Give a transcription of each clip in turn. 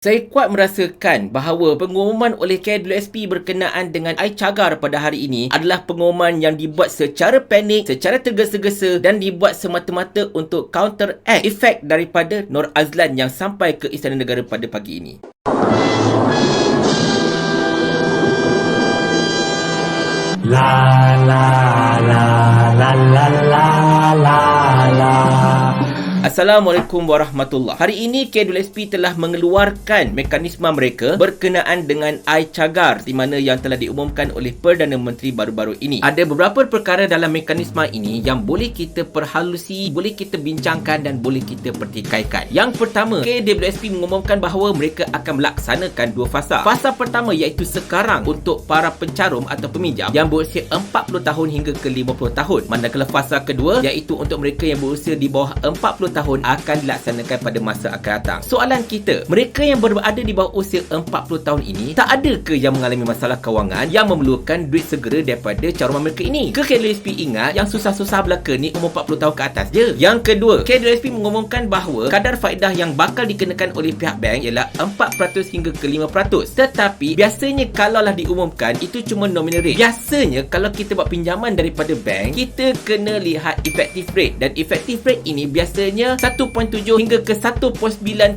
Saya kuat merasakan bahawa pengumuman oleh KWSP berkenaan dengan iCagar pada hari ini adalah pengumuman yang dibuat secara panik, secara tergesa-gesa dan dibuat semata-mata untuk counter efek daripada Nur Azlan yang sampai ke Istana Negara pada pagi ini. La la la la la la la la. Assalamualaikum warahmatullahi. Hari ini KWSP telah mengeluarkan mekanisme mereka berkenaan dengan iCagar di mana yang telah diumumkan oleh Perdana Menteri baru-baru ini. Ada beberapa perkara dalam mekanisme ini yang boleh kita perhalusi, boleh kita bincangkan dan boleh kita pertikaikan. Yang pertama, KWSP mengumumkan bahawa mereka akan melaksanakan dua fasa. Fasa pertama iaitu sekarang untuk para pencarum atau peminjam yang berusia 40 tahun hingga ke 50 tahun. Manakala fasa kedua iaitu untuk mereka yang berusia di bawah 40 tahun akan dilaksanakan pada masa akan datang. Soalan kita, mereka yang berada di bawah usia 40 tahun ini, tak ada ke yang mengalami masalah kewangan yang memerlukan duit segera daripada caruman mereka ini? Ke KWSP ingat yang susah-susah belaka ni umur 40 tahun ke atas je? Yang kedua, KWSP mengumumkan bahawa kadar faedah yang bakal dikenakan oleh pihak bank ialah 4% hingga ke 5%. Tetapi biasanya kalaulah diumumkan itu cuma nominal rate. Biasanya kalau kita buat pinjaman daripada bank, kita kena lihat effective rate, dan effective rate ini biasanya 1.7 hingga ke 1.9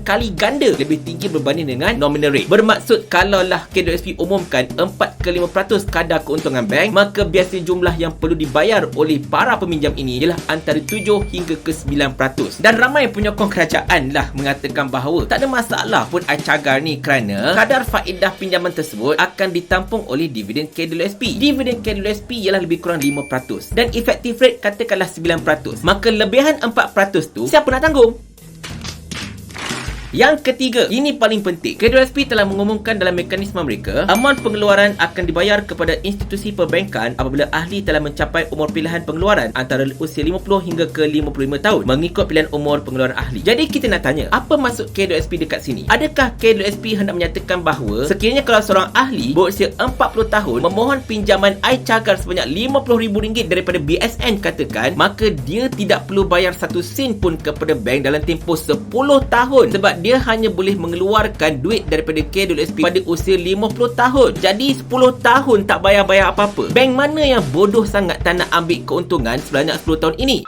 kali ganda lebih tinggi berbanding dengan nominal rate. Bermaksud kalaulah KWSP umumkan 4 ke 5% kadar keuntungan bank, maka biasanya jumlah yang perlu dibayar oleh para peminjam ini ialah antara 7 hingga ke 9%. Dan ramai penyokong kerajaan lah mengatakan bahawa tak ada masalah pun iCagar ni kerana kadar faedah pinjaman tersebut akan ditampung oleh dividen KWSP. Dividen KWSP ialah lebih kurang 5% dan effective rate katakanlah 9%. Maka lebihan 4% tu siapa nak tanggung? Yang ketiga, ini paling penting. KWSP telah mengumumkan dalam mekanisme mereka, aman pengeluaran akan dibayar kepada institusi perbankan apabila ahli telah mencapai umur pilihan pengeluaran antara usia 50 hingga ke 55 tahun mengikut pilihan umur pengeluaran ahli. Jadi kita nak tanya, apa maksud KWSP dekat sini? Adakah KWSP hendak menyatakan bahawa sekiranya kalau seorang ahli berusia 40 tahun memohon pinjaman iCagar sebanyak RM50,000 daripada BSN katakan, maka dia tidak perlu bayar satu sen pun kepada bank dalam tempoh 10 tahun sebab dia hanya boleh mengeluarkan duit daripada KWSP pada usia 50 tahun. Jadi 10 tahun tak bayar-bayar apa-apa. Bank mana yang bodoh sangat tak nak ambil keuntungan sebanyak 10 tahun ini?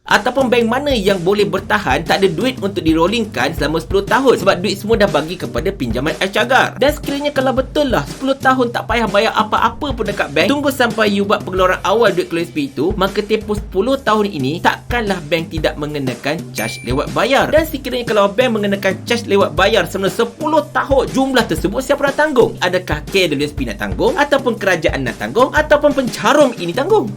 Ataupun bank mana yang boleh bertahan tak ada duit untuk dirollingkan selama 10 tahun sebab duit semua dah bagi kepada pinjaman iCagar. Dan sekiranya kalau betul lah 10 tahun tak payah bayar apa-apa pun dekat bank, tunggu sampai you buat pengeluaran awal duit KWSP itu, maka tempoh 10 tahun ini takkanlah bank tidak mengenakan charge lewat bayar. Dan sekiranya kalau bank mengenakan charge lewat bayar selama 10 tahun, jumlah tersebut siapa nak tanggung? Adakah KWSP nak tanggung? Ataupun kerajaan nak tanggung? Ataupun pencarum ini tanggung?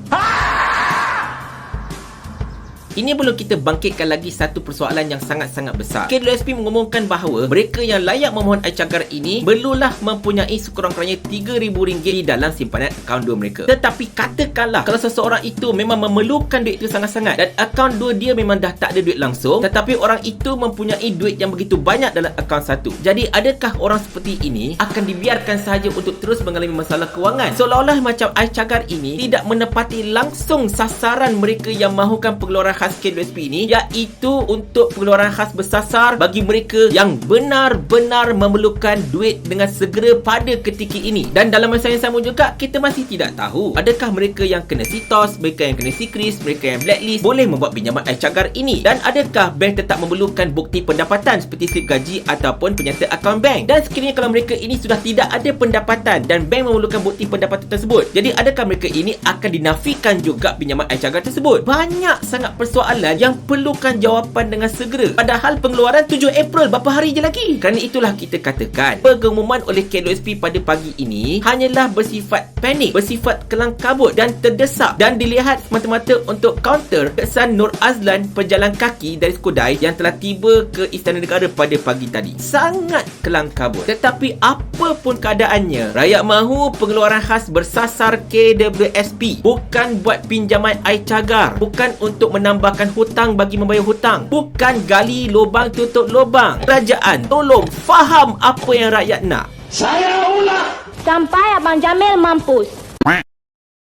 Ini perlu kita bangkitkan lagi satu persoalan yang sangat-sangat besar. KWSP mengumumkan bahawa mereka yang layak memohon iCagar ini perlulah mempunyai sekurang-kurangnya RM3,000 di dalam simpanan akaun 2 mereka. Tetapi katakanlah kalau seseorang itu memang memerlukan duit itu sangat-sangat dan akaun 2 dia memang dah tak ada duit langsung, tetapi orang itu mempunyai duit yang begitu banyak dalam akaun 1. Jadi adakah orang seperti ini akan dibiarkan sahaja untuk terus mengalami masalah kewangan? Seolah-olah macam iCagar ini tidak menepati langsung sasaran mereka yang mahukan pengeluaran khas KWSP ini, iaitu untuk pengeluaran khas bersasar bagi mereka yang benar-benar memerlukan duit dengan segera pada ketika ini. Dan dalam masa yang sama juga, kita masih tidak tahu adakah mereka yang kena CTOS, mereka yang kena Sikris, mereka yang blacklist boleh membuat pinjaman iCagar ini, dan adakah bank tetap memerlukan bukti pendapatan seperti slip gaji ataupun penyata akaun bank. Dan sekiranya kalau mereka ini sudah tidak ada pendapatan dan bank memerlukan bukti pendapatan tersebut, jadi adakah mereka ini akan dinafikan juga pinjaman iCagar tersebut? Banyak sangat persoalan yang perlukan jawapan dengan segera. Padahal pengeluaran 7 April berapa hari je lagi. Kerana itulah kita katakan pengumuman oleh KWSP pada pagi ini hanyalah bersifat panik, bersifat kelang kabut dan terdesak, dan dilihat semata-mata untuk counter kesan Nur Azlan pejalan kaki dari Skudai yang telah tiba ke Istana Negara pada pagi tadi. Sangat kelang kabut. Tetapi apa pun keadaannya, rakyat mahu pengeluaran khas bersasar KWSP bukan buat pinjaman iCagar, bukan untuk menambahkan hutang bagi membayar hutang, bukan gali lubang tutup lubang. Kerajaan tolong faham apa yang rakyat nak. Saya ulang sampai Abang Jamil mampus.